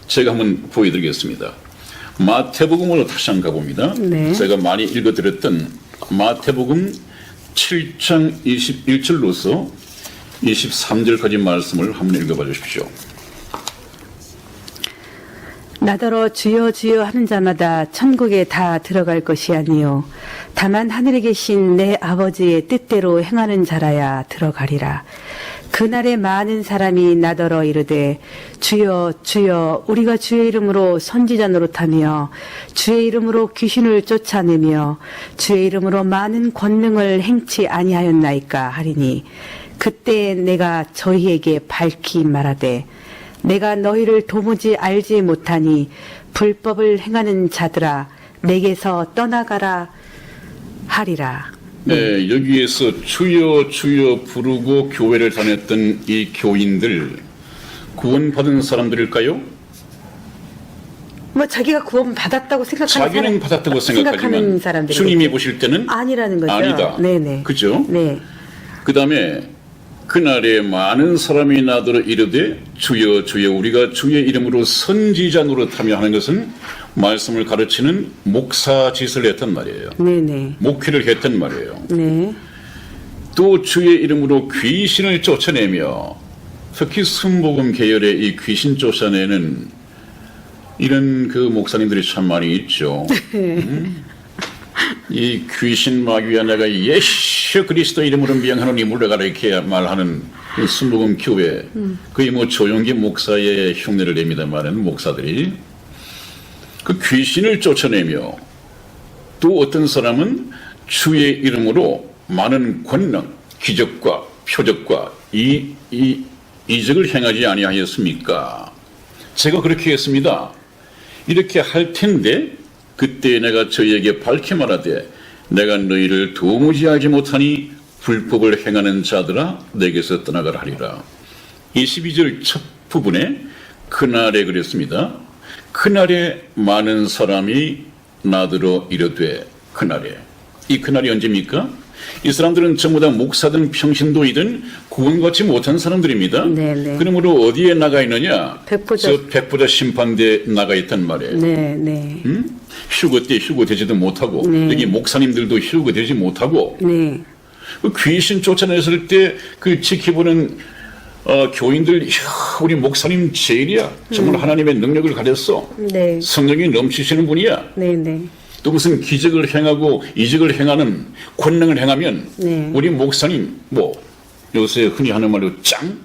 제가 한번 보여드리겠습니다. 마태복음으로 다시 한번 가봅니다. 네. 제가 많이 읽어드렸던 마태복음 7장 21절로서 23절까지 말씀을 한번 읽어봐 주십시오. 나더러 주여 주여 하는 자마다 천국에 다 들어갈 것이 아니요 다만 하늘에 계신 내 아버지의 뜻대로 행하는 자라야 들어가리라. 그날에 많은 사람이 나더러 이르되 주여 주여 우리가 주의 이름으로 선지자 노릇하며 주의 이름으로 귀신을 쫓아내며 주의 이름으로 많은 권능을 행치 아니하였나이까 하리니 그때 내가 저희에게 밝히 말하되 내가 너희를 도무지 알지 못하니 불법을 행하는 자들아 내게서 떠나가라 하리라. 네, 여기에서 주여 주여 부르고 교회를 다녔던 이 교인들 구원받은 사람들일까요? 뭐 자기가 구원 받았다고 생각하는 자기는 받았다고 생각하지만 사람들이 주님이 보실 때는 아니라는 거죠. 아니다. 네네. 그죠? 네. 그 다음에 그날에 많은 사람이 나더러 이르되 주여 주여 우리가 주의 이름으로 선지자 노릇하며 하는 것은 말씀을 가르치는 목사 짓을 했단 말이에요. 네네. 목회를 했단 말이에요. 네. 또 주의 이름으로 귀신을 쫓아내며 특히 순복음 계열의 이 귀신 쫓아내는 이런 그 목사님들이 참 많이 있죠. 이 귀신 마귀야 내가 예수 그리스도 이름으로 명하노니 물러가라 이렇게 말하는 그 순복음 교회 거의 뭐 조용기 목사의 흉내를 냅니다만은 목사들이 그 귀신을 쫓아내며 또 어떤 사람은 주의 이름으로 많은 권능, 기적과 표적과 이적을 행하지 아니하였습니까? 제가 그렇게 했습니다. 이렇게 할 텐데 그때 내가 저희에게 밝히 말하되 내가 너희를 도무지 알지 못하니 불법을 행하는 자들아 내게서 떠나가라 하리라. 22절 첫 부분에 그날에 그랬습니다. 그날에 많은 사람이 나더러 이르되 그날에. 이 그날이 언제입니까? 이 사람들은 전부 다 목사든 평신도이든 구원받지 못한 사람들입니다. 네네. 그러므로 어디에 나가 있느냐? 백보자. 저 백보자 심판대에 나가 있단 말이에요. 네. 휴거 때 휴거 되지도 못하고 네. 여기 목사님들도 휴거 되지 못하고 네. 그 귀신 쫓아냈을 때 그 지켜보는 교인들 이야, 우리 목사님 제일이야. 정말 하나님의 능력을 가졌어. 네. 성령이 넘치시는 분이야. 네. 또 무슨 기적을 행하고 이적을 행하는 권능을 행하면 네. 우리 목사님 뭐 요새 흔히 하는 말로 짱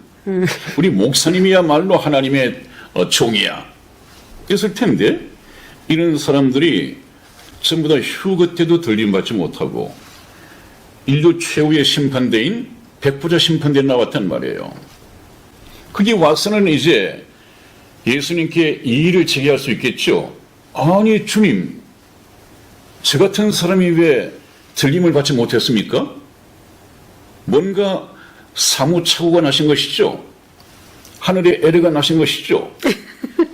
우리 목사님이야말로 하나님의 종이야 그랬을 텐데 이런 사람들이 전부 다 휴거 때도 들림받지 못하고 인류 최후의 심판대인 백보자 심판대에 나왔단 말이에요. 그게 와서는 이제 예수님께 이 일을 제기할 수 있겠죠. 아니 주님 저 같은 사람이 왜 들림을 받지 못했습니까? 뭔가 사무착오가 나신 것이죠. 하늘에 에러가 나신 것이죠.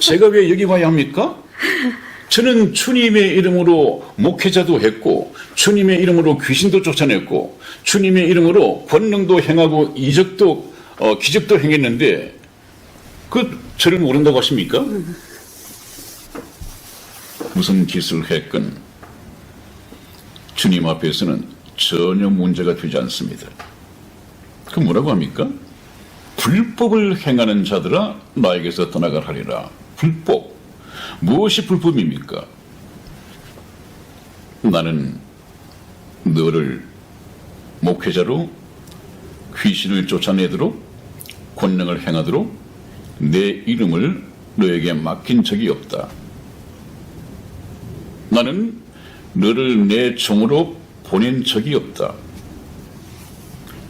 제가 왜 여기 와야 합니까? 저는 주님의 이름으로 목회자도 했고 주님의 이름으로 귀신도 쫓아냈고 주님의 이름으로 권능도 행하고 이적도 기적도 행했는데 그 저를 모른다고 하십니까? 무슨 짓을 했건 주님 앞에서는 전혀 문제가 되지 않습니다. 그 뭐라고 합니까? 불법을 행하는 자들아 나에게서 떠나가라 하리라. 불법. 무엇이 불법입니까? 나는 너를 목회자로 귀신을 쫓아내도록 권능을 행하도록 내 이름을 너에게 맡긴 적이 없다. 나는 너를 내 종으로 보낸 적이 없다.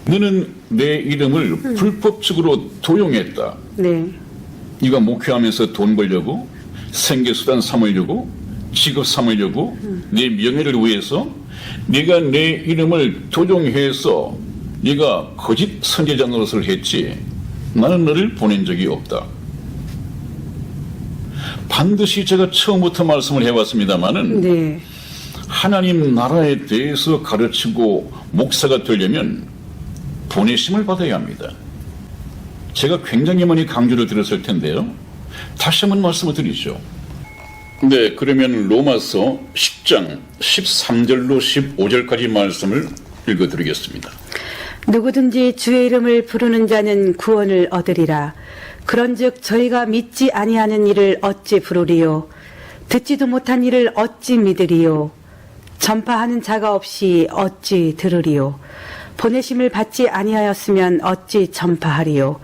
너는 내 이름을 불법적으로 도용했다. 네. 네가 목회하면서 돈 벌려고 생계수단 삼으려고 직업 삼으려고 내 명예를 위해서 네가 내 이름을 도용해서 네가 거짓 선지자 노릇을 했지. 나는 너를 보낸 적이 없다. 반드시 제가 처음부터 말씀을 해왔습니다마는 네. 하나님 나라에 대해서 가르치고 목사가 되려면 보내심을 받아야 합니다. 제가 굉장히 많이 강조를 드렸을 텐데요. 다시 한번 말씀을 드리죠. 네, 그러면 로마서 10장 13절로 15절까지 말씀을 읽어드리겠습니다. 누구든지 주의 이름을 부르는 자는 구원을 얻으리라. 그런즉 저희가 믿지 아니하는 일을 어찌 부르리요? 듣지도 못한 일을 어찌 믿으리요? 전파하는 자가 없이 어찌 들으리요? 보내심을 받지 아니하였으면 어찌 전파하리요?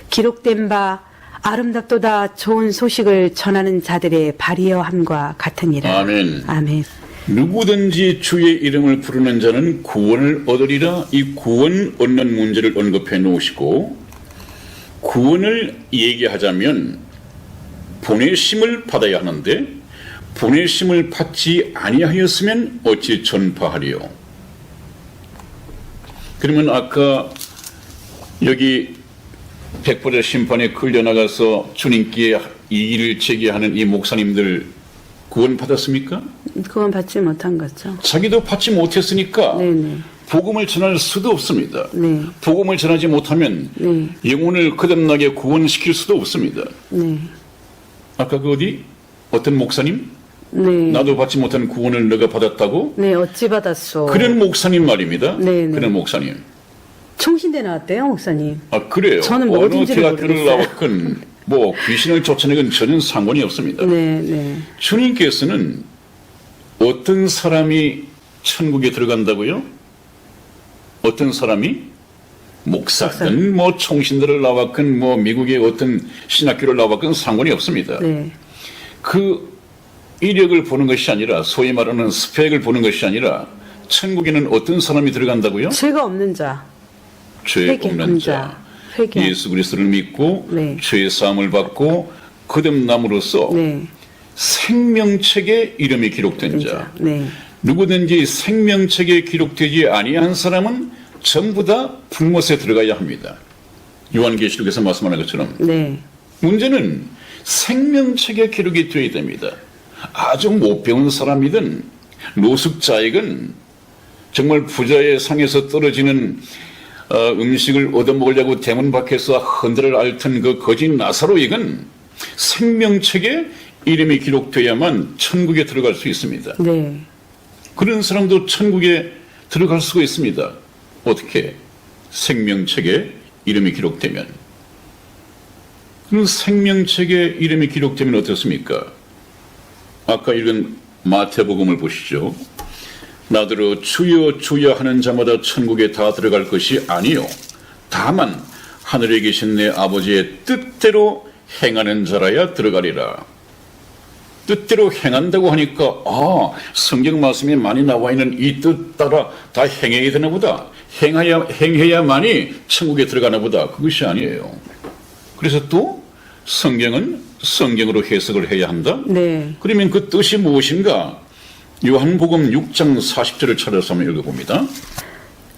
기록된 바 아름답도다 좋은 소식을 전하는 자들의 발이여 함과 같으니라. 아멘. 아멘. 누구든지 주의 이름을 부르는 자는 구원을 얻으리라. 이 구원 얻는 문제를 언급해 놓으시고 구원을 얘기하자면 보내심을 받아야 하는데 보내심을 받지 아니하였으면 어찌 전파하리요? 그러면 아까 여기 백보자 심판에 끌려나가서 주님께 이 일을 제기하는 이 목사님들 구원 받았습니까? 그건 받지 못한 거죠. 자기도 받지 못했으니까 네네. 복음을 전할 수도 없습니다. 네. 복음을 전하지 못하면 네. 영혼을 거듭나게 구원시킬 수도 없습니다. 네. 아까 그 어떤 목사님? 네. 나도 받지 못한 구원을 너가 받았다고? 네, 어찌 받았소? 그런 목사님 말입니다. 네네. 그런 목사님. 총신대 나왔대요, 목사님. 아 그래요? 저는 어느 뭐든지를 대학교를 모르겠어요. 나왔건 뭐 귀신을 쫓아내건 전혀 상관이 없습니다. 네, 네. 주님께서는 어떤 사람이 천국에 들어간다고요? 어떤 사람이? 목사든 뭐 총신들을 나왔건 뭐 미국의 어떤 신학교를 나왔건 상관이 없습니다. 네. 그 이력을 보는 것이 아니라 소위 말하는 스펙을 보는 것이 아니라 천국에는 어떤 사람이 들어간다고요? 죄가 없는 자. 죄 없는 자. 회개. 예수 그리스도를 믿고 네. 죄의 사함을 받고 거듭남으로써 네. 생명책에 이름이 기록된 자. 네. 누구든지 생명책에 기록되지 아니한 사람은 전부 다 불못에 들어가야 합니다. 요한계시록에서 말씀하는 것처럼 네. 문제는 생명책에 기록이 되어야 됩니다. 아주 못 배운 사람이든 노숙자이건 정말 부자의 상에서 떨어지는 음식을 얻어먹으려고 대문 밖에서 흔들을 앓던 그 거짓 나사로이건 생명책에 이름이 기록되어야만 천국에 들어갈 수 있습니다. 네. 그런 사람도 천국에 들어갈 수가 있습니다. 어떻게? 생명책에 이름이 기록되면. 그 생명책에 이름이 기록되면 어떻습니까? 아까 읽은 마태복음을 보시죠. 나더러 주여 주여 하는 자마다 천국에 다 들어갈 것이 아니요 다만 하늘에 계신 내 아버지의 뜻대로 행하는 자라야 들어가리라. 뜻대로 행한다고 하니까 성경 말씀에 많이 나와 있는 이 뜻 따라 다 행해야 되나 보다. 행해야만이 천국에 들어가나 보다. 그것이 아니에요. 그래서 또 성경은 성경으로 해석을 해야 한다. 네. 그러면 그 뜻이 무엇인가? 요한복음 6장 40절을 찾아서 한번 읽어봅니다.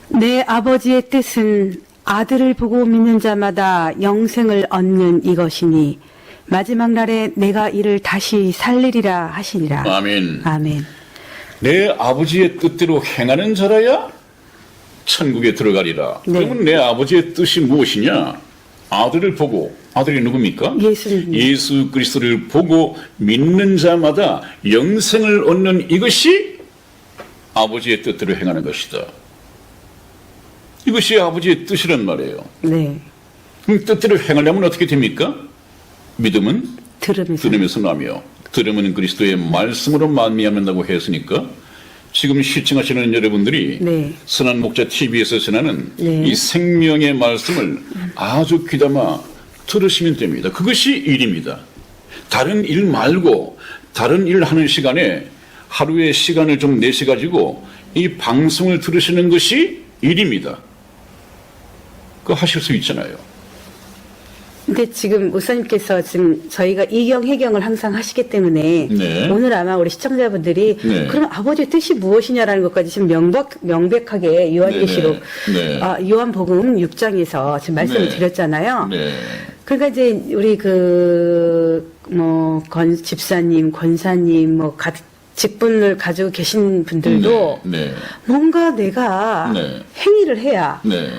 내 아버지의 뜻은 아들을 보고 믿는 자마다 영생을 얻는 이것이니 마지막 날에 내가 이를 다시 살리리라 하시니라. 아멘. 아멘. 내 아버지의 뜻대로 행하는 자라야 천국에 들어가리라. 네. 그러면 내 아버지의 뜻이 무엇이냐? 아들을 보고, 아들이 누굽니까? 예수님. 예수 그리스도를 보고 믿는 자마다 영생을 얻는 이것이 아버지의 뜻대로 행하는 것이다. 이것이 아버지의 뜻이란 말이에요. 네. 그럼 뜻대로 행하려면 어떻게 됩니까? 믿음은 들음에서 나며 들음은 그리스도의 말씀으로 만미하는다고 했으니까 지금 시청하시는 여러분들이 네. 선한 목자 TV에서 전하는 네. 이 생명의 말씀을 아주 귀담아 들으시면 됩니다. 그것이 일입니다. 다른 일 말고 다른 일 하는 시간에 하루의 시간을 좀 내셔가지고 이 방송을 들으시는 것이 일입니다. 그거 하실 수 있잖아요. 근데 지금 목사님께서 지금 저희가 이경 해경을 항상 하시기 때문에 네. 오늘 아마 우리 시청자분들이 네. 그럼 아버지의 뜻이 무엇이냐라는 것까지 지금 명백하게 요한계시록 네. 네. 요한복음 6장에서 지금 말씀을 네. 드렸잖아요. 네. 그러니까 이제 우리 집사님, 권사님, 직분을 가지고 계신 분들도 네. 뭔가 내가 네. 행위를 해야 네.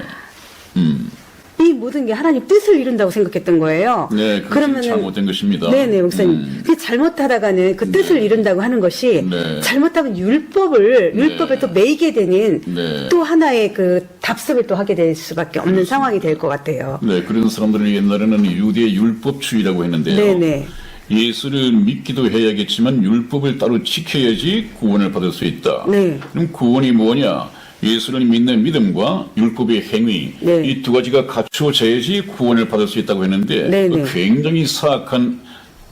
이 모든 게 하나님 뜻을 이룬다고 생각했던 거예요. 네, 그것이 잘못된 것입니다. 네네, 목사님. 그 잘못하다가는 그 뜻을 이룬다고 하는 것이 네. 잘못하면 율법에 또 매이게 되는 네. 또 하나의 그 답습을 또 하게 될 수밖에 없는 상황이 될 것 같아요. 네, 그런 사람들은 옛날에는 유대 율법주의라고 했는데요. 네네. 예수를 믿기도 해야겠지만 율법을 따로 지켜야지 구원을 받을 수 있다. 네. 그럼 구원이 뭐냐? 예수를 믿는 믿음과 율법의 행위 네. 이 두 가지가 갖추어져야지 구원을 받을 수 있다고 했는데 네네. 굉장히 사악한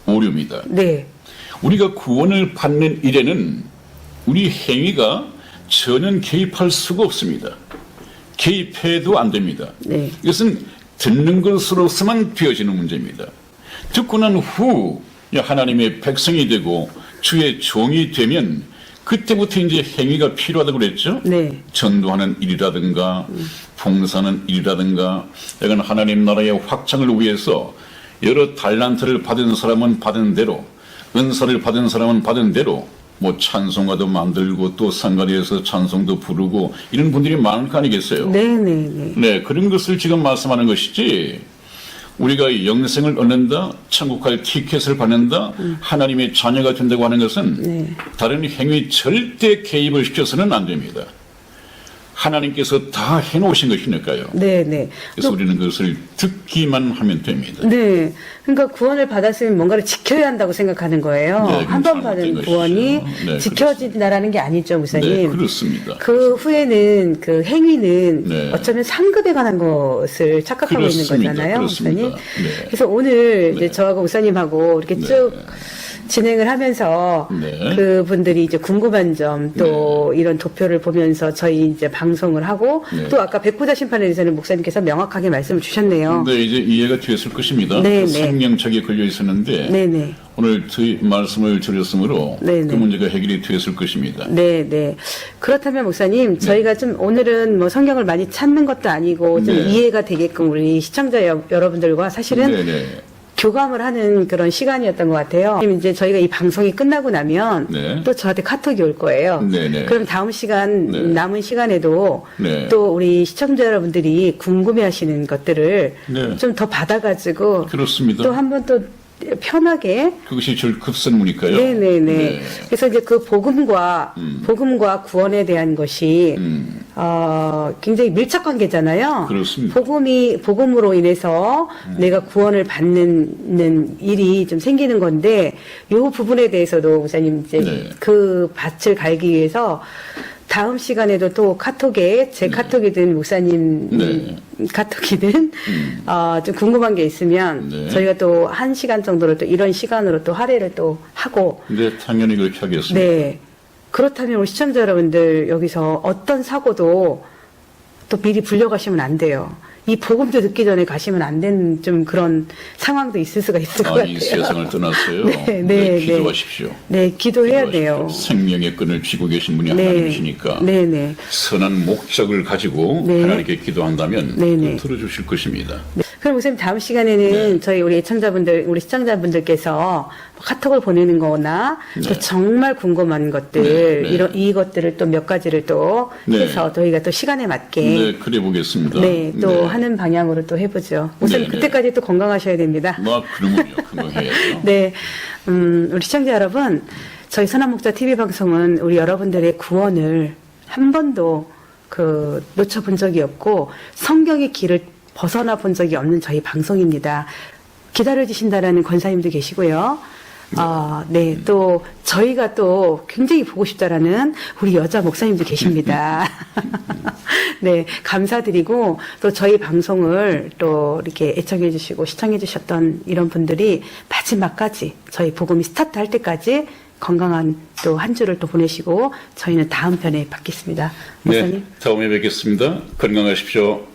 오류입니다. 네. 우리가 구원을 받는 일에는 우리 행위가 전혀 개입할 수가 없습니다. 개입해도 안 됩니다. 네. 이것은 듣는 것으로서만 되어지는 문제입니다. 듣고 난 후 하나님의 백성이 되고 주의 종이 되면 그때부터 이제 행위가 필요하다고 그랬죠. 네. 전도하는 일이라든가 봉사하는 일이라든가 이건 하나님 나라의 확장을 위해서 여러 달란트를 받은 사람은 받은 대로 은사를 받은 사람은 받은 대로 뭐 찬송가도 만들고 또 상가리에서 찬송도 부르고 이런 분들이 많을 거 아니겠어요. 네네네. 네, 그런 것을 지금 말씀하는 것이지 우리가 영생을 얻는다, 천국 갈 티켓을 받는다, 하나님의 자녀가 된다고 하는 것은 네. 다른 행위 절대 개입을 시켜서는 안 됩니다. 하나님께서 다 해놓으신 것이니까요. 네, 네. 그래서 우리는 그것을 듣기만 하면 됩니다. 네. 그러니까 구원을 받았으면 뭔가를 지켜야 한다고 생각하는 거예요. 네, 한 번 잘못된 받은 것이죠. 구원이 네, 지켜진다라는 게 아니죠, 목사님. 네, 그렇습니다. 그 후에는 그 행위는 네. 어쩌면 상급에 관한 것을 착각하고 그렇습니다. 있는 거잖아요, 그렇습니다. 목사님. 네. 그래서 오늘 이제 네. 저하고 목사님하고 이렇게 네. 쭉 진행을 하면서 네. 그분들이 이제 궁금한 점 또 이런 도표를 보면서 저희 이제 방송을 하고 네. 또 아까 백보자 심판에 대해서는 목사님께서 명확하게 말씀을 주셨네요. 네, 이제 이해가 되었을 것입니다. 네, 그 네. 생명책에 걸려 있었는데 네네. 오늘 말씀을 드렸으므로 네, 그 네. 문제가 해결이 되었을 것입니다. 네, 네. 그렇다면 목사님, 저희가 좀 오늘은 뭐 성경을 많이 찾는 것도 아니고 좀 네. 이해가 되게끔 우리 시청자 여러분들과 사실은 네, 네. 교감을 하는 그런 시간이었던 것 같아요. 지금 이제 저희가 이 방송이 끝나고 나면 네. 또 저한테 카톡이 올 거예요. 네, 네. 그럼 다음 시간 네. 남은 시간에도 네. 또 우리 시청자 여러분들이 궁금해하시는 것들을 네. 좀 더 받아가지고 그렇습니다. 또 한 번 또 편하게 그것이 제일 급선무니까요. 네네네. 네. 그래서 이제 그 복음과 구원에 대한 것이 굉장히 밀착 관계잖아요. 그렇습니다. 복음으로 인해서 내가 구원을 받는 일이 좀 생기는 건데 요 부분에 대해서도 목사님 이제 네. 그 밭을 갈기 위해서 다음 시간에도 또 카톡에 제 카톡이든 목사님 네. 카톡이든 좀 궁금한 게 있으면 네. 저희가 또 1시간 정도를 또 이런 시간으로 또 할애를 또 하고 네, 당연히 그렇게 하겠습니다. 네. 그렇다면 우리 시청자 여러분들 여기서 어떤 사고도 또 미리 불려가시면 안 돼요. 이 복음도 듣기 전에 가시면 안 되는 좀 그런 상황도 있을 수가 있을 것 같아요. 이 세상을 떠났어요. 네, 네, 기도하십시오. 네, 기도해야 기도하십시오. 돼요. 생명의 끈을 쥐고 계신 분이 네. 하나님이시니까 네, 네. 선한 목적을 가지고 네. 하나님께 기도한다면 네, 네. 들어주실 것입니다. 네. 그럼 목사님 다음 시간에는 네. 저희 우리 애청자분들, 우리 시청자분들께서 카톡을 보내는 거나 또 네. 정말 궁금한 것들, 네, 네. 이것들을 또 몇 가지를 또 네. 해서 저희가 또 시간에 맞게 네, 그래 보겠습니다. 네, 또 하는 방향으로 또 해보죠. 목사님 네, 네. 그때까지 또 건강하셔야 됩니다. 그러면요. 건강해야죠. 네, 우리 시청자 여러분, 저희 선한목자 TV 방송은 우리 여러분들의 구원을 한 번도 놓쳐본 적이 없고 성경의 길을 벗어나 본 적이 없는 저희 방송입니다. 기다려주신다라는 권사님도 계시고요. 네, 또 저희가 또 굉장히 보고 싶다라는 우리 여자 목사님도 계십니다. 네, 감사드리고 또 저희 방송을 또 이렇게 애청해 주시고 시청해 주셨던 이런 분들이 마지막까지 저희 복음이 스타트 할 때까지 건강한 또 한 주를 또 보내시고 저희는 다음 편에 뵙겠습니다. 목사님. 네, 다음에 뵙겠습니다. 건강하십시오.